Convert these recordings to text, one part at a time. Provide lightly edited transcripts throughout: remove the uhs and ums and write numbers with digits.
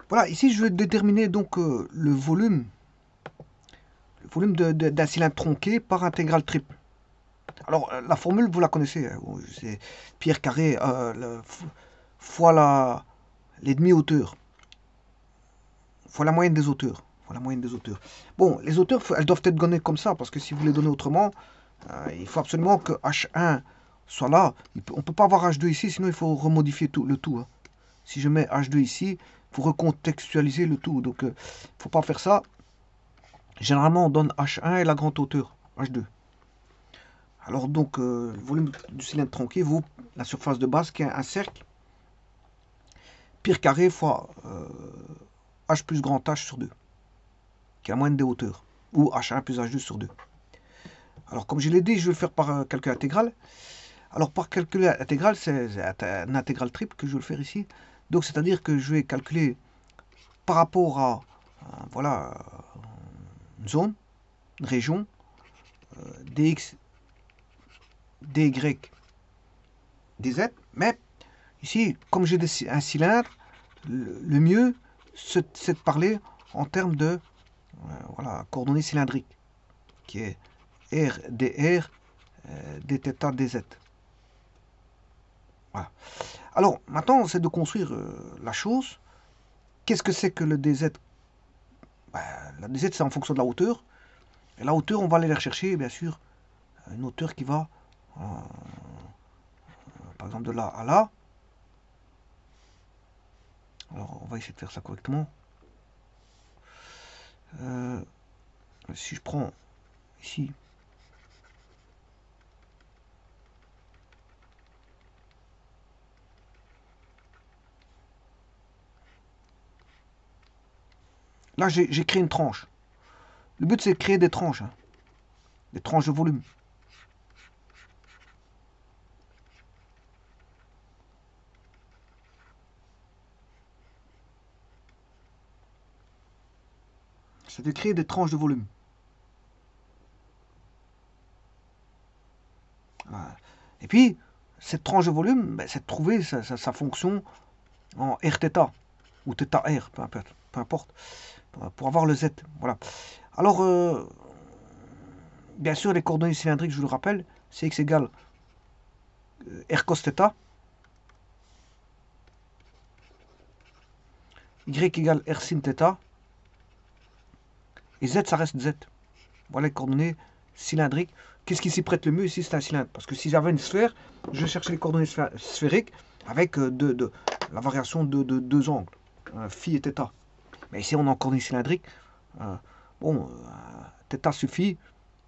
Voilà, ici je vais déterminer donc le volume d'un cylindre tronqué par intégrale triple. Alors la formule vous la connaissez, hein, c'est Pierre carré fois les demi-hauteurs, fois la moyenne des hauteurs. Fois la moyenne des hauteurs. Bon, les hauteurs, elles doivent être données comme ça, parce que si vous les donnez autrement, il faut absolument que H1 soit là. On ne peut pas avoir H2 ici, sinon il faut remodifier le tout. Hein. Si je mets H2 ici, il faut recontextualiser le tout. Donc il ne faut pas faire ça. Généralement, on donne H1 et la grande hauteur, H2. Alors donc, le volume du cylindre tronqué vaut la surface de base qui est un cercle, pi carré fois H plus grand H sur 2, qui est la moyenne des hauteurs, ou H1 plus H2 sur 2. Alors comme je l'ai dit, je vais le faire par calcul intégral. Alors par calcul intégral, c'est un intégral triple que je vais le faire ici. Donc c'est-à-dire que je vais calculer par rapport à voilà, une zone, une région, dx, dy, dz, mais ici, comme j'ai un cylindre, le mieux, c'est de parler en termes de voilà, coordonnées cylindriques, qui est r dr, dθ, dz. Voilà. Alors, maintenant, c'est de construire la chose. Qu'est-ce que c'est que le dz? Ben, la dz, c'est en fonction de la hauteur. Et la hauteur, on va aller la rechercher, bien sûr, une hauteur qui va, par exemple, de là à là. Alors, on va essayer de faire ça correctement. Si je prends ici, là, j'ai créé une tranche. Le but, c'est de créer des tranches, hein, des tranches de volume. C'est de créer des tranches de volume. Voilà. Et puis, cette tranche de volume, ben, c'est de trouver sa fonction en Rθ ou θr, peu importe, pour avoir le Z. Voilà. Alors, bien sûr, les coordonnées cylindriques, je vous le rappelle, c'est x égale r cos θ, y égale r sin θ, et z, ça reste z. Voilà les coordonnées cylindriques. Qu'est-ce qui s'y prête le mieux ici? C'est un cylindre. Parce que si j'avais une sphère, je cherchais les coordonnées sphériques avec la variation de deux angles, phi et θ. Mais ici, on a en coordonnées cylindriques. Bon, θ suffit.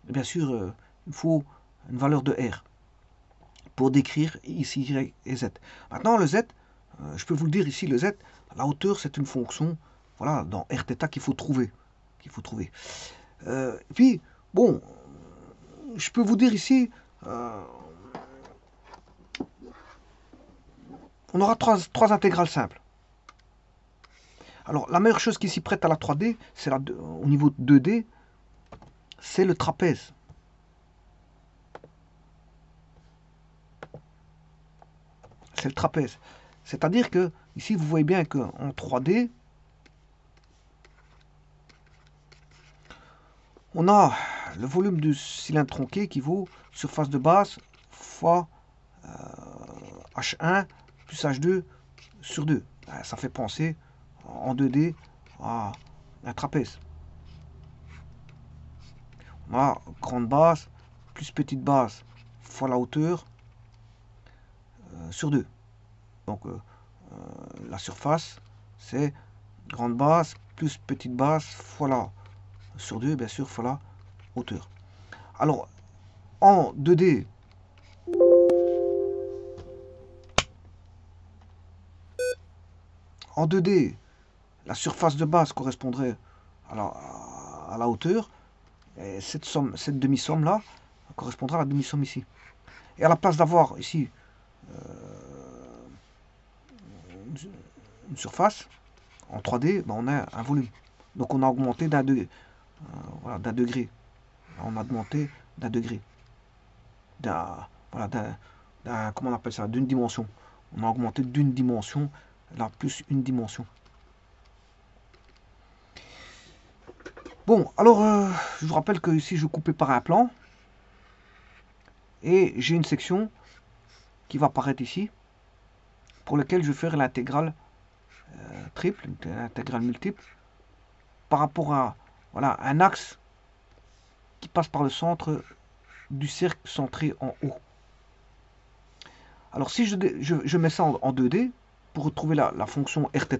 Et bien sûr, il faut une valeur de r pour décrire ici y et z. Maintenant, le z, je peux vous le dire ici, le z, la hauteur, c'est une fonction, voilà, dans Rθ qu'il faut trouver. Puis, bon, je peux vous dire ici, on aura trois intégrales simples. Alors, la meilleure chose qui s'y prête à la 3D, c'est au niveau 2D, c'est le trapèze. C'est le trapèze. C'est-à-dire que, ici, vous voyez bien qu'en 3D, on a le volume du cylindre tronqué qui vaut surface de base fois H1 plus H2 sur 2. Ça fait penser en 2D à un trapèze. On a grande base plus petite base fois la hauteur sur 2. Donc la surface, c'est grande base plus petite base fois la sur 2, bien sûr, fois la hauteur. Alors, en 2D, la surface de base correspondrait à la hauteur. Et cette demi-somme là correspondra à la demi-somme ici. Et à la place d'avoir ici une surface en 3D, ben on a un volume. Donc on a augmenté d'un degré. Voilà, d'un degré. On a augmenté d'un degré. Voilà, comment on appelle ça? D'une dimension. On a augmenté d'une dimension, là plus une dimension. Bon, alors, je vous rappelle que ici, je coupais par un plan. Et j'ai une section qui va apparaître ici, pour laquelle je vais faire l'intégrale triple, l'intégrale multiple, par rapport à voilà, un axe qui passe par le centre du cercle centré en haut. Alors si je mets ça en 2D, pour retrouver la fonction Rθ,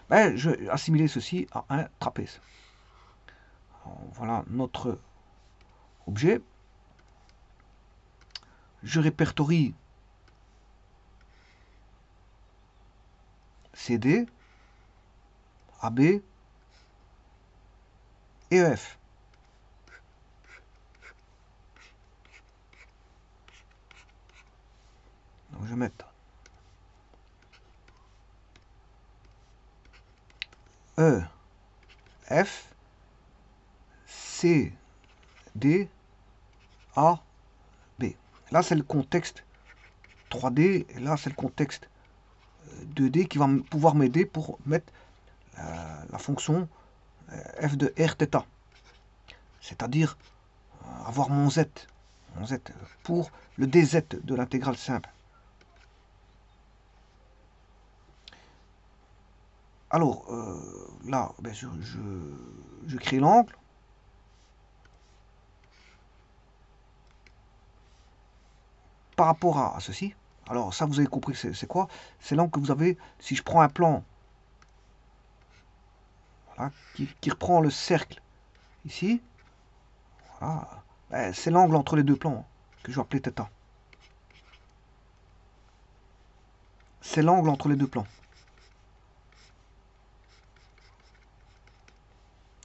ben, je vais assimiler ceci à un trapèze. Alors, voilà notre objet. Je répertorie CD, AB et EF. Donc je vais mettre E, F, C, D, A, B. Là, c'est le contexte 3D, et là, c'est le contexte 2D qui va pouvoir m'aider pour mettre la fonction f de Rθ. C'est-à-dire avoir mon z pour le dz de l'intégrale simple. Alors, là, bien sûr, je crée l'angle. Par rapport à ceci, alors ça, vous avez compris, c'est quoi? C'est l'angle que vous avez, si je prends un plan voilà, qui reprend le cercle ici, voilà, ben, c'est l'angle entre les deux plans que je vais appeler θ. C'est l'angle entre les deux plans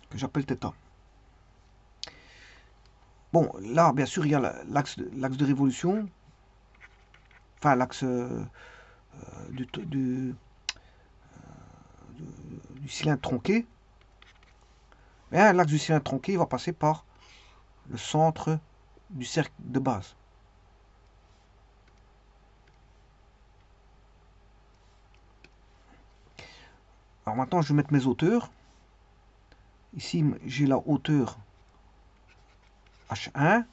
que j'appelle θ. Bon, là, bien sûr, il y a l'axe de révolution, enfin l'axe du cylindre tronqué. Mais l'axe du cylindre tronqué va passer par le centre du cercle de base. Alors maintenant, je vais mettre mes hauteurs. Ici, j'ai la hauteur H1.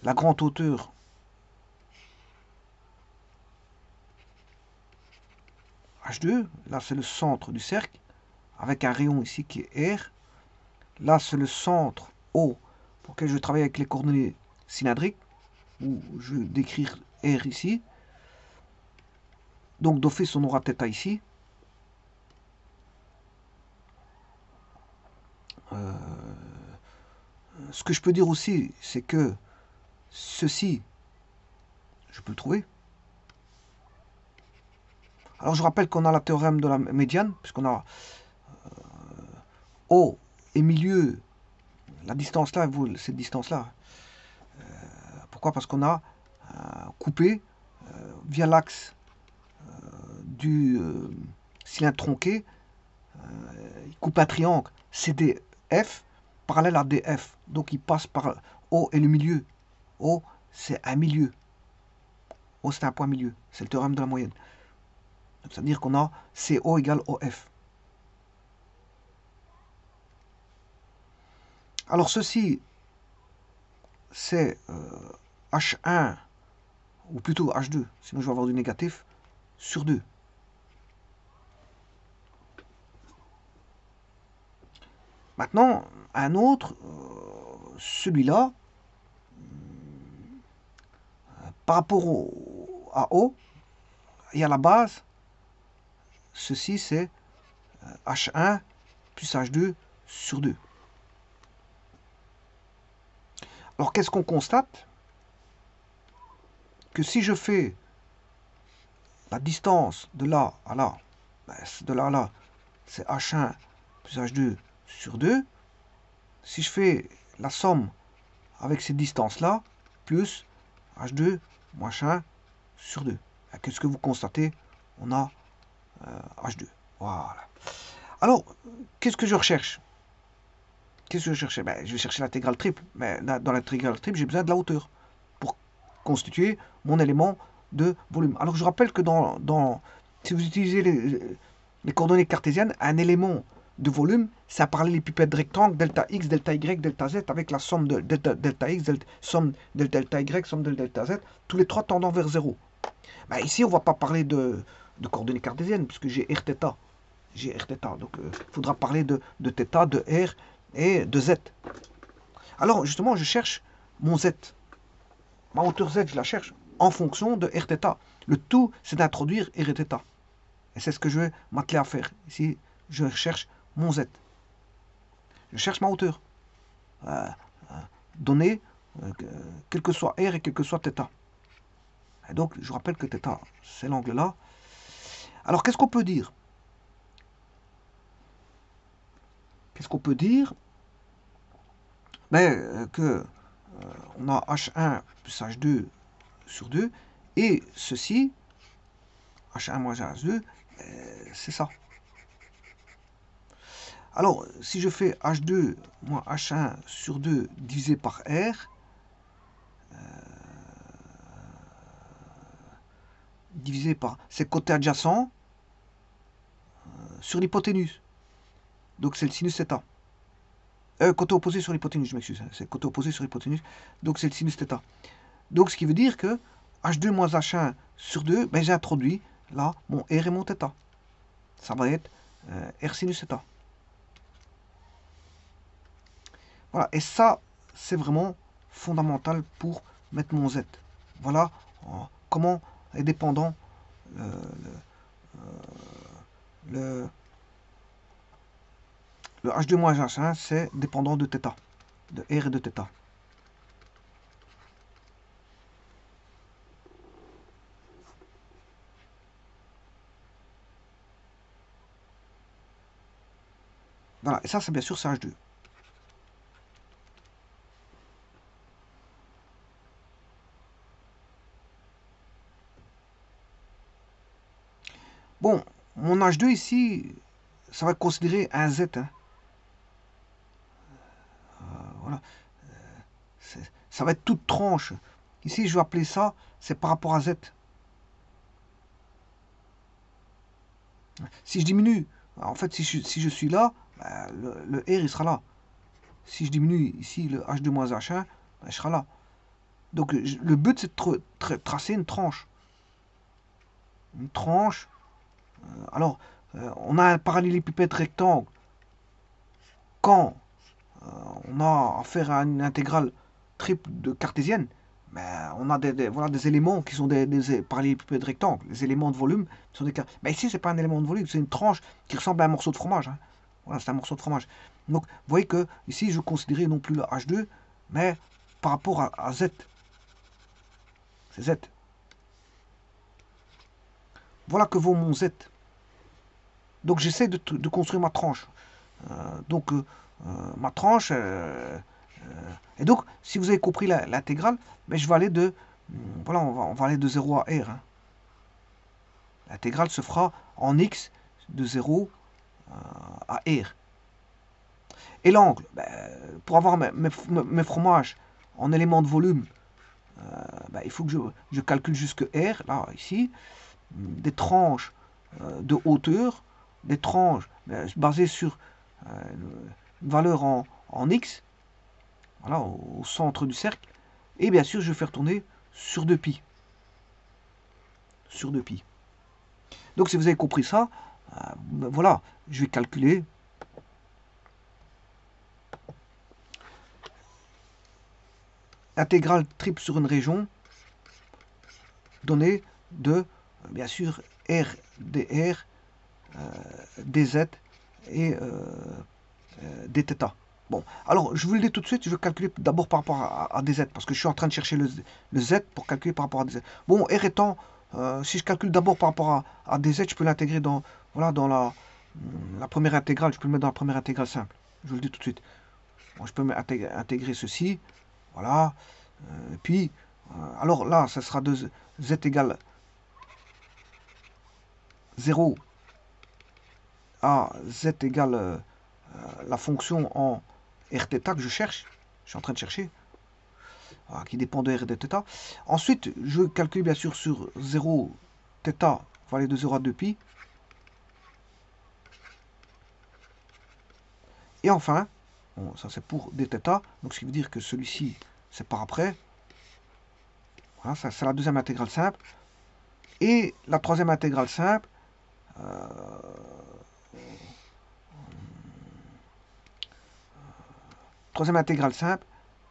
La grande hauteur H2. Là, c'est le centre du cercle, avec un rayon ici qui est R. Là, c'est le centre O, pour lequel je travaille avec les coordonnées cylindriques, où je vais décrire R ici. Donc, d'office, on aura θ ici. Ce que je peux dire aussi, c'est que ceci, je peux le trouver. Alors, je rappelle qu'on a la théorème de la médiane, puisqu'on a haut et milieu, la distance là vaut cette distance là. Pourquoi? Parce qu'on a coupé via l'axe du cylindre tronqué, il coupe un triangle CDF parallèle à DF. Donc il passe par O et le milieu. O, c'est un milieu. O, c'est un point milieu. C'est le théorème de la moyenne. C'est-à-dire qu'on a CO égale OF. Alors ceci, c'est H1, ou plutôt H2, sinon je vais avoir du négatif, sur 2. Maintenant, un autre, celui-là, par rapport à O, et à la base, ceci c'est H1 plus H2 sur 2. Alors qu'est-ce qu'on constate? Que si je fais la distance de là à là, de là à là, c'est H1 plus H2 sur 2. Si je fais la somme avec ces distances-là, plus H2 moins H1 sur 2. Qu'est-ce que vous constatez? On a H2. Voilà. Alors, qu'est-ce que je recherche? Qu'est-ce que je cherchais? Ben, je vais chercher l'intégrale triple. Mais dans l'intégrale triple, j'ai besoin de la hauteur pour constituer mon élément de volume. Alors, je rappelle que si vous utilisez les coordonnées cartésiennes, un élément de volume, c'est un parallélépipède rectangle, delta x, delta y, delta z, avec la somme de delta x, somme de delta y, somme de delta z, tous les trois tendant vers 0. Ben, ici, on ne va pas parler de coordonnées cartésiennes, puisque j'ai r J'ai r θ. Donc, il faudra parler de θ, de r et de z. Alors, justement, je cherche mon z. Ma hauteur z, je la cherche en fonction de r θ. Le tout, c'est d'introduire r et θ. Et c'est ce que je vais m'atteler à faire. Ici, je cherche mon z. Je cherche ma hauteur. Donnée, quel que soit r et quel que soit θ. Et donc, je rappelle que θ, c'est l'angle là. Alors, qu'est-ce qu'on peut dire? Qu'est-ce qu'on peut dire? Ben, que on a H1 plus H2 sur 2, et ceci, H1 moins H2, c'est ça. Alors, si je fais H2 moins H1 sur 2 divisé par R, divisé par c'est côté adjacent sur l'hypoténuse. Donc c'est le sinus θ. Côté opposé sur l'hypoténuse, je m'excuse. C'est côté opposé sur l'hypoténuse. Donc c'est le sinus θ. Donc ce qui veut dire que H2 moins H1 sur 2, ben, j'ai introduit là mon R et mon θ. Ça va être R sinus θ. Voilà, et ça, c'est vraiment fondamental pour mettre mon Z. Voilà comment est dépendant le H2 moins H1, c'est dépendant de θ, de R et de θ. Voilà, et ça, c'est bien sûr c'est H2. Bon, mon H2 ici, ça va être considéré un Z. Hein. Voilà. Ça va être toute tranche. Ici, je vais appeler ça, c'est par rapport à Z. Si je diminue, en fait, si je suis là, ben, le R, il sera là. Si je diminue ici le H2 moins H1, ben, il sera là. Donc, le but, c'est de tracer une tranche. Une tranche. Alors, on a un parallélépipède rectangle. Quand on a affaire à une intégrale triple de cartésienne, ben, on a voilà, des éléments qui sont des parallélépipèdes rectangles. Les éléments de volume sont des... Ben, ici, c'est pas un élément de volume, c'est une tranche qui ressemble à un morceau de fromage. Hein. Voilà, c'est un morceau de fromage. Donc, vous voyez que ici, je considérais non plus le H2, mais par rapport à Z. C'est Z. Voilà que vaut mon Z. Donc, j'essaie de construire ma tranche. Ma tranche... et donc, si vous avez compris l'intégrale, ben, je vais aller de... Voilà, on va aller de 0 à R. Hein. L'intégrale se fera en X de 0 à R. Et l'angle, ben, pour avoir mes fromages en éléments de volume, ben, il faut que je calcule jusque R, là, ici, des tranches de hauteur, des tranches basées sur une valeur en X, voilà, au centre du cercle, et bien sûr, je vais faire tourner sur 2π. Sur 2π. Donc, si vous avez compris ça, ben, voilà, je vais calculer intégrale triple sur une région donnée de, bien sûr, R dr, dz et dθ. Bon, alors je vous le dis tout de suite, je vais calculer d'abord par rapport à dz, parce que je suis en train de chercher le z pour calculer par rapport à dz. Bon, R étant, si je calcule d'abord par rapport à dz, je peux l'intégrer dans, voilà, dans la première intégrale, je peux le mettre dans la première intégrale simple. Je vous le dis tout de suite. Bon, je peux intégrer ceci, voilà, puis, alors là, ça sera de z égale 0 à z égale la fonction en Rθ que je cherche. Je suis en train de chercher. Qui dépend de R et de θ. Ensuite, je calcule bien sûr sur 0 θ va aller de 0 à 2π. Et enfin, bon, ça c'est pour dθ, donc ce qui veut dire que celui-ci, c'est par après. Voilà, ça c'est la deuxième intégrale simple. Et la troisième intégrale simple,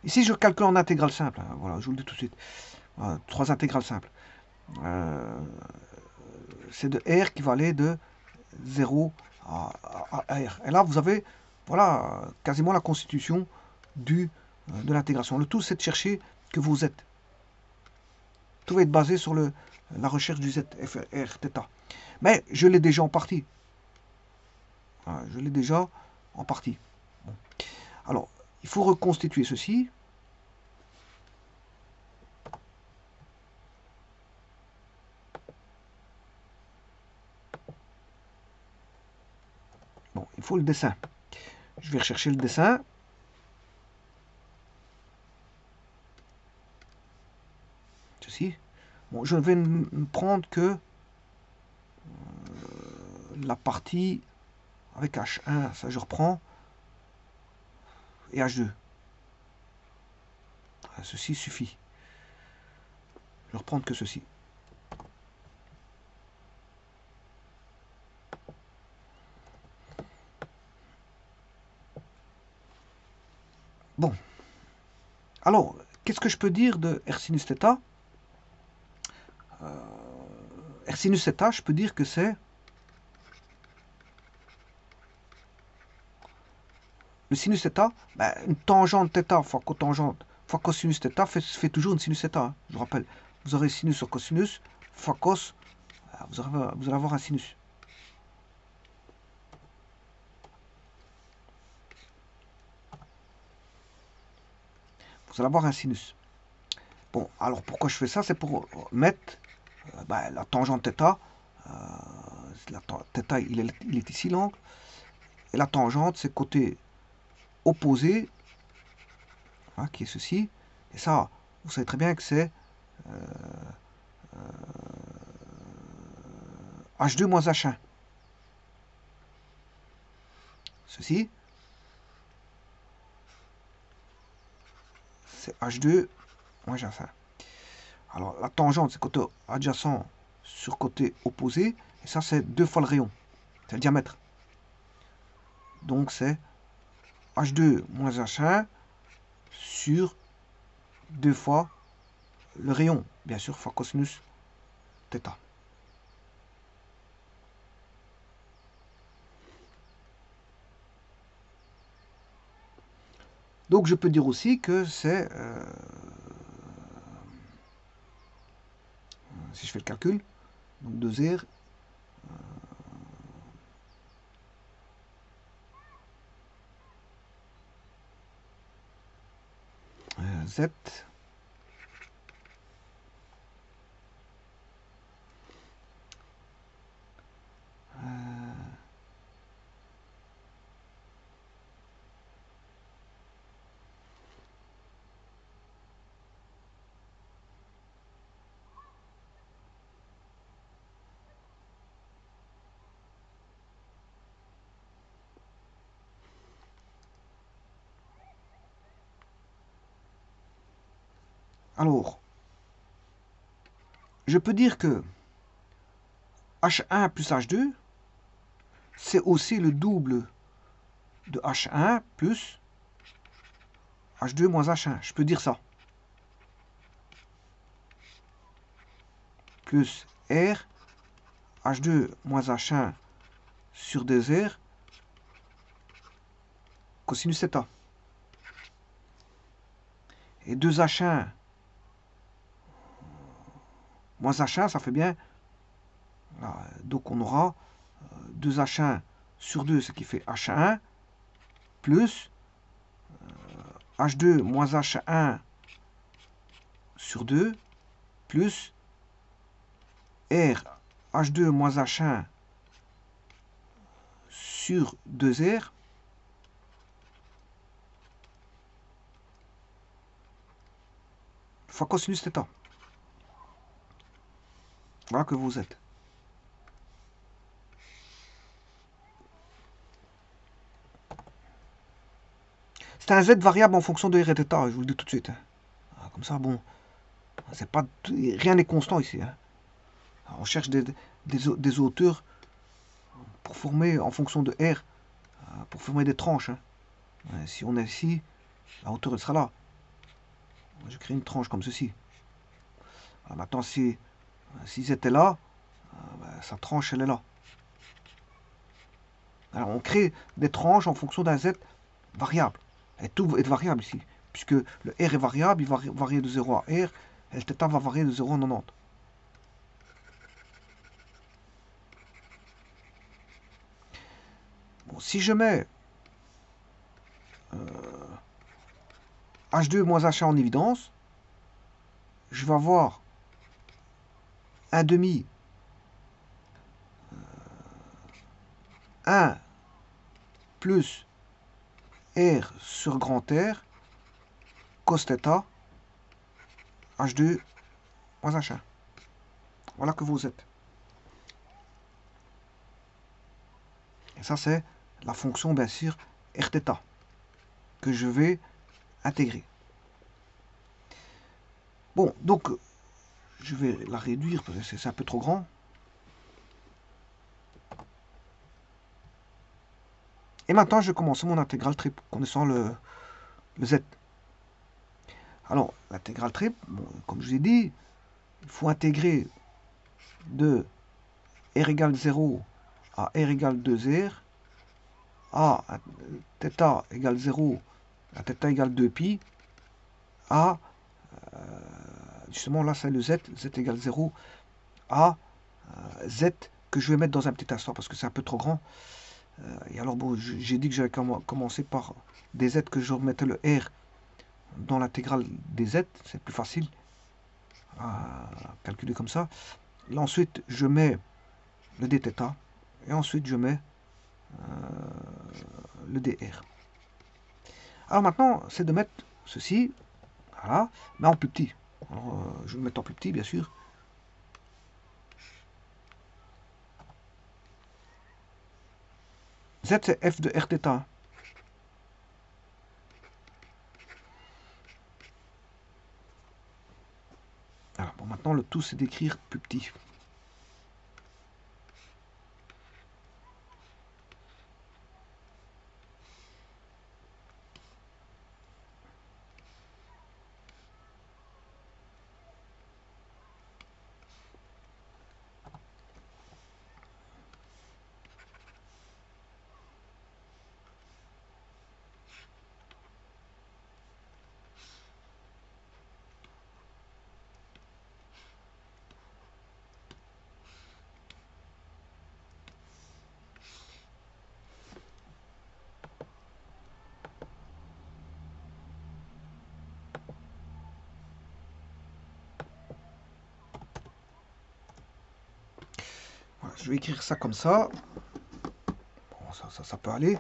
ici je calcule en intégrale simple, hein, voilà, je vous le dis tout de suite. Voilà, 3 intégrales simples. C'est de R qui va aller de 0 à R. Et là, vous avez voilà, quasiment la constitution de l'intégration. Le tout, c'est de chercher que vous êtes. Tout va être basé sur la recherche du Z, F, R, θ. Mais je l'ai déjà en partie. Voilà, je l'ai déjà en partie. Bon. Alors, il faut reconstituer ceci. Bon, il faut le dessin. Je vais rechercher le dessin. Ceci. Bon, je vais ne prendre que la partie avec H1, ça je reprends, et H2. Ceci suffit. Je vais reprendre que ceci. Bon. Alors, qu'est-ce que je peux dire de R sinus θ? R sinus θ, je peux dire que c'est le sinus θ, ben, une tangente θ fois cotangente fois cosinus θ fait toujours une sinus θ. Hein, je vous rappelle, vous aurez sinus sur cosinus fois cos, vous allez avoir un sinus. Vous allez avoir un sinus. Bon, alors pourquoi je fais ça? C'est pour mettre la tangente θ. Θ, il est ici l'angle. Et la tangente, c'est côté opposé, hein, qui est ceci. Et ça, vous savez très bien que c'est H2 moins H1. Ceci, c'est H2 moins H1. Alors, la tangente, c'est côté adjacent sur côté opposé. Et ça, c'est 2 fois le rayon. C'est le diamètre. Donc, c'est H2 moins H1 sur 2 fois le rayon. Bien sûr, fois cosinus θ. Donc, je peux dire aussi que c'est... si je fais le calcul, donc 2R, Z, alors, je peux dire que H1 plus H2, c'est aussi le double de H1 plus H2 moins H1. Je peux dire ça. Plus R, H2 moins H1 sur 2R, cosinus θ. Et 2H1 moins H1, ça fait bien. Là, donc on aura 2H1 sur 2, ce qui fait H1, plus H2 moins H1 sur 2, plus R H2 moins H1 sur 2R fois cosinus θ. Voilà que vous êtes. C'est un z variable en fonction de r et θ, je vous le dis tout de suite. Comme ça, bon, c'est pas, rien n'est constant ici. On cherche des hauteurs pour former, en fonction de r, pour former des tranches. Si on est ici, la hauteur elle sera là. Je crée une tranche comme ceci. Alors maintenant, si z est là, sa tranche elle est là. Alors on crée des tranches en fonction d'un z variable. Et tout est variable ici. Puisque le r est variable, il va varier de 0 à r, et le θ va varier de 0 à 90. Bon, si je mets H2 moins H1 en évidence, je vais avoir un demi 1 plus R sur grand R cos θ H2 moins H1. Voilà que vous êtes. Et ça, c'est la fonction, bien sûr, Rθ que je vais intégrer. Bon, donc, je vais la réduire parce que c'est un peu trop grand. Et maintenant, je vais commencer mon intégrale triple, connaissant le z. Alors, l'intégrale triple, bon, comme je vous ai dit, il faut intégrer de r égale 0 à r égale 2r, à θ égale 0 à θ égale 2pi, à, justement là c'est le z, z égale 0, à z que je vais mettre dans un petit instant parce que c'est un peu trop grand. Et alors bon, j'ai dit que j'allais commencer par des z que je remettais le r dans l'intégrale des z, c'est plus facile à calculer comme ça. Là ensuite je mets le dθ et ensuite je mets le dr. Alors maintenant c'est de mettre ceci, voilà, mais en plus petit. Alors, je vais le mettre en plus petit bien sûr. Z c'est f de Rθ. Alors bon, maintenant le tout c'est d'écrire plus petit. Voilà, je vais écrire ça comme ça. Bon, ça peut aller.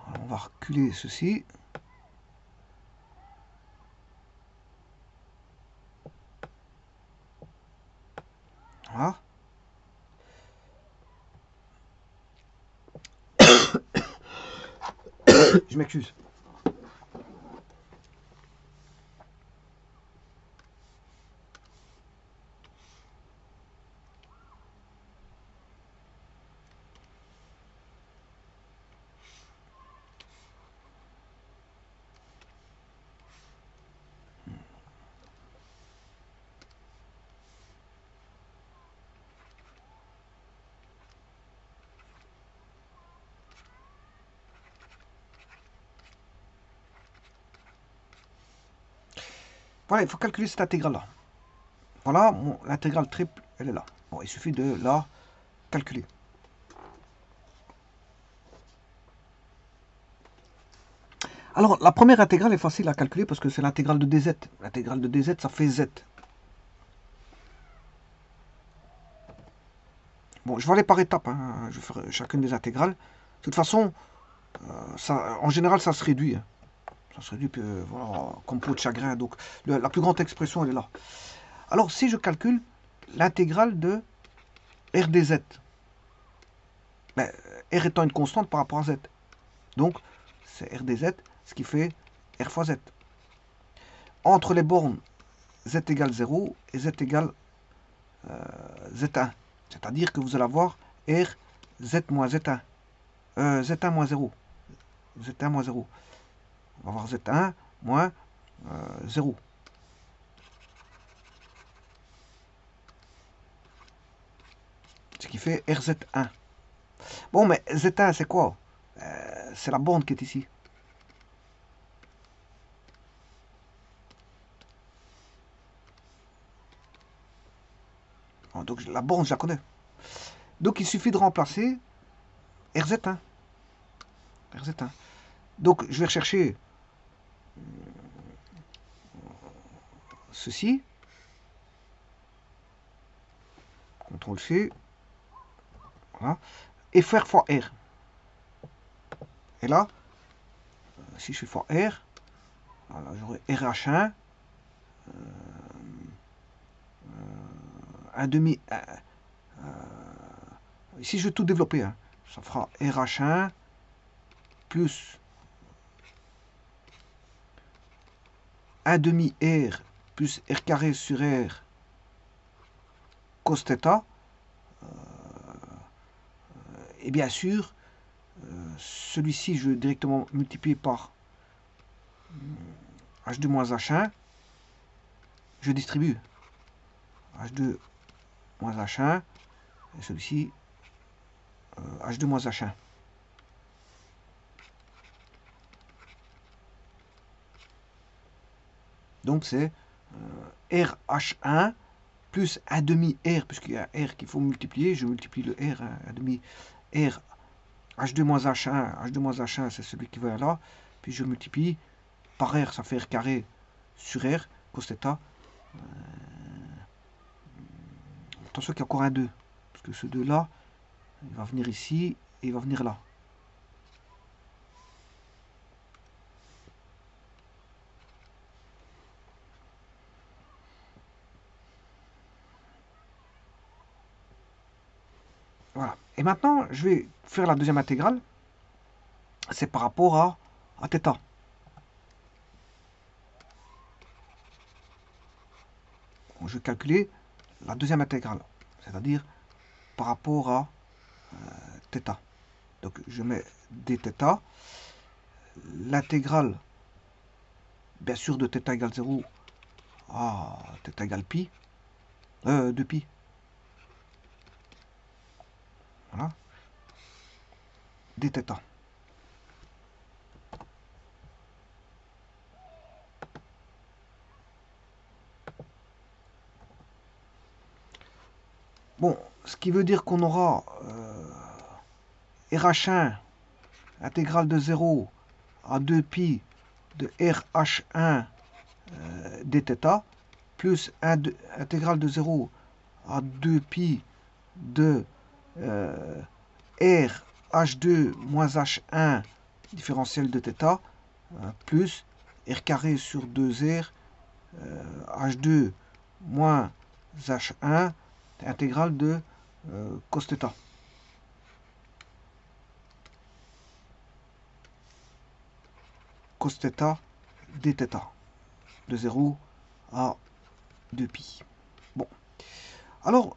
Alors, on va reculer ceci. Voilà. Je m'excuse. Voilà, il faut calculer cette intégrale-là. Voilà, l'intégrale triple, elle est là. Bon, il suffit de la calculer. Alors, la première intégrale est facile à calculer parce que c'est l'intégrale de dz. L'intégrale de dz, ça fait z. Bon, je vais aller par étapes. Hein. Je vais faire chacune des intégrales. De toute façon, en général, ça se réduit. Hein. Ça se réduit, puis, voilà, comme peau de chagrin. Donc, la plus grande expression, elle est là. Alors, si je calcule l'intégrale de r dz, ben, r étant une constante par rapport à z. Donc, c'est r dz, ce qui fait r fois z. Entre les bornes z égale 0 et z égale z1. C'est-à-dire que vous allez avoir r z moins z1. Z1 moins 0. Z1 moins 0. On va avoir Z1 moins 0. Ce qui fait RZ1. Bon, mais Z1, c'est quoi? C'est la borne qui est ici. Bon, donc la borne, je la connais. Donc il suffit de remplacer RZ1. RZ1. Donc je vais rechercher ceci. CTRL C. Voilà. Et faire fois R. Et là, si je fais fois R, voilà, j'aurai RH1, un demi. Ici, je vais tout développer. Hein. Ça fera RH1 plus 1 demi R plus R carré sur R cos θ. Et bien sûr, celui-ci, je vais directement multiplier par H2 moins H1. Je distribue H2 moins H1. Et celui-ci, H2 moins H1. Donc c'est RH1 plus 1 demi R, puisqu'il y a R qu'il faut multiplier. Je multiplie le R, 1 demi R, H2 moins H1. H2 moins H1, c'est celui qui va là. Puis je multiplie par R, ça fait R carré sur R, cos θ. Attention qu'il y a encore un 2. Parce que ce 2-là, il va venir ici et il va venir là. Voilà. Et maintenant, je vais faire la deuxième intégrale. C'est par rapport à θ. Donc, je vais calculer la deuxième intégrale. C'est-à-dire par rapport à θ. Donc je mets dθ. L'intégrale, bien sûr, de θ égale 0 à θ égale pi. 2pi. Voilà. Dθ. Bon, ce qui veut dire qu'on aura RH1 intégrale de 0 à 2pi de RH1 dθ plus intégrale de 0 à 2pi de R H2 moins H1 différentiel de θ plus R carré sur 2R H2 moins H1 intégrale de cos θ. Cos θ dθ de 0 à 2pi. Bon. Alors,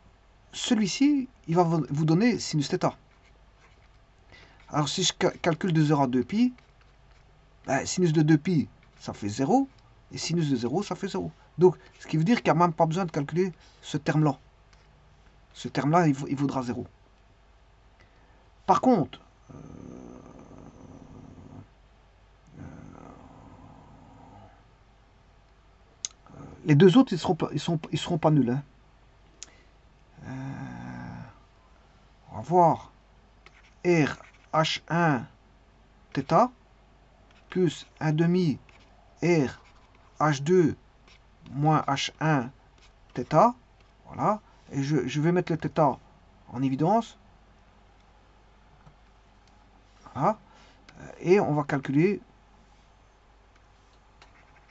celui-ci, il va vous donner sinus θ. Alors, si je calcule de 0 à 2pi, ben, sinus de 2pi, ça fait 0, et sinus de 0, ça fait 0. Donc, ce qui veut dire qu'il n'y a même pas besoin de calculer ce terme-là. Ce terme-là, il vaudra 0. Par contre, Les deux autres, ils seront pas nuls. Hein. On va voir R H1 θ plus 1 demi R H2 moins H1 θ. Voilà. Et je vais mettre le θ en évidence. Voilà. Et on va calculer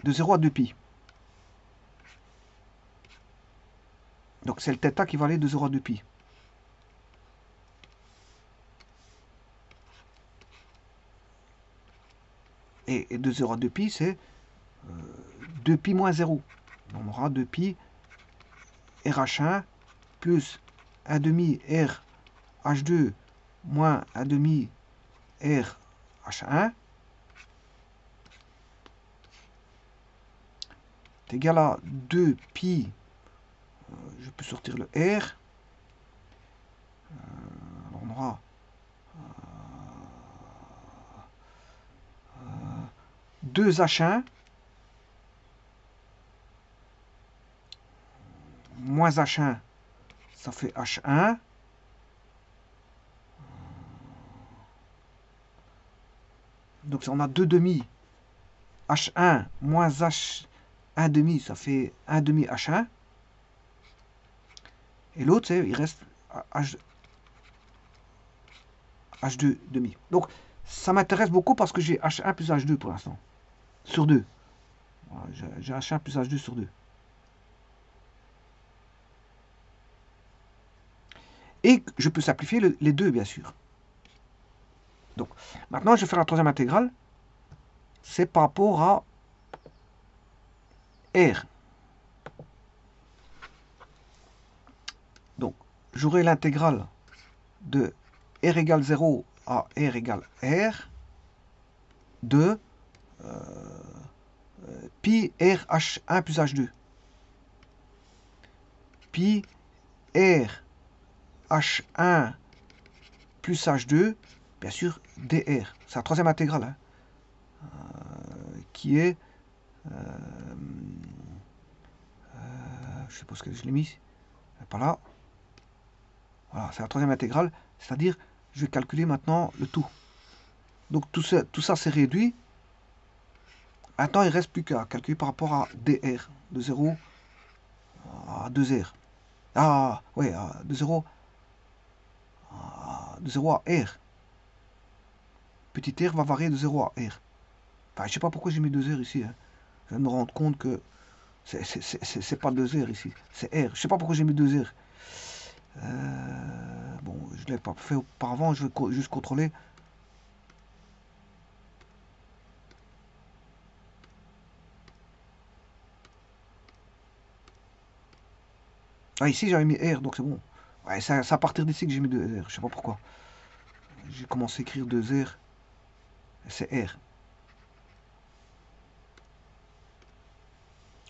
de 0 à 2π. Donc c'est le θ qui va aller de 0 à 2π. Et de 0 à 2π, c'est 2π moins 0. On aura 2π RH1 plus 1 demi R H2 moins 1 demi R H1 est égal à 2π. Je peux sortir le R. Alors on aura 2H1 moins H1, ça fait H1. Donc on a 2 demi. H1 moins H1 demi, ça fait 1 demi H1. Et l'autre, il reste H2 demi. Donc ça m'intéresse beaucoup parce que j'ai H1 plus H2 pour l'instant. Sur 2. Voilà, j'ai H1 plus H2 sur 2. Et je peux simplifier les deux, bien sûr. Donc, maintenant, je vais faire la troisième intégrale. C'est par rapport à R. Donc, j'aurai l'intégrale de R égale 0 à R égale R de pi R H1 plus H2. Pi R H1 plus H2, bien sûr, dr. C'est la troisième intégrale, hein, qui est... je sais pas ce que je l'ai mis, par là. Voilà, c'est la troisième intégrale, c'est-à-dire, je vais calculer maintenant le tout. Donc tout ça c'est réduit. Maintenant, il ne reste plus qu'à calculer par rapport à dr, de 0 à 2r. Ah, ouais, de 0 à R. Petit r va varier de 0 à R. Enfin, je sais pas pourquoi j'ai mis 2R ici. Hein. Je viens de me rendre compte que c'est pas 2R ici. C'est R. Je sais pas pourquoi j'ai mis 2R. Bon, je ne l'ai pas fait auparavant. Je vais juste contrôler. Ah, ici j'avais mis R, donc c'est bon. Ouais, c'est à partir d'ici que j'ai mis 2R. Je sais pas pourquoi. J'ai commencé à écrire 2R. C'est R.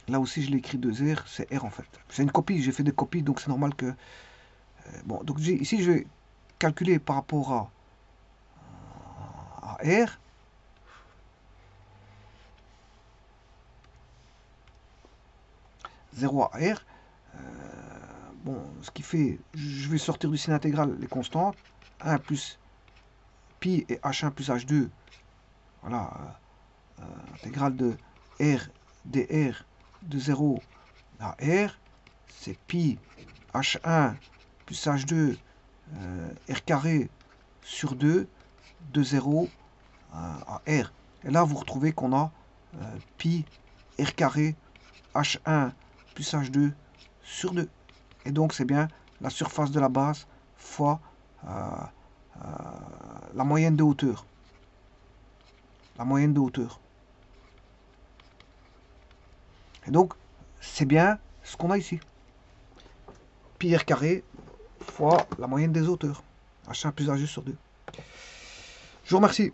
Là aussi, je l'ai écrit 2R, c'est R en fait. C'est une copie, j'ai fait des copies, donc c'est normal que... bon, donc ici, je vais calculer par rapport à R. « 0 à R. Bon, ce qui fait... Je vais sortir du signe intégral les constantes. 1 plus pi et H1 plus H2. Voilà. Intégrale de R dr de 0 à R, c'est pi H1 plus H2 R carré sur 2 de 0 à R. Et là, vous retrouvez qu'on a pi R carré H1 plus H2 sur 2. Et donc, c'est bien la surface de la base fois la moyenne de hauteur. La moyenne de hauteur. Et donc, c'est bien ce qu'on a ici. Pi r carré fois la moyenne des hauteurs. H1 plus H2 sur 2. Je vous remercie.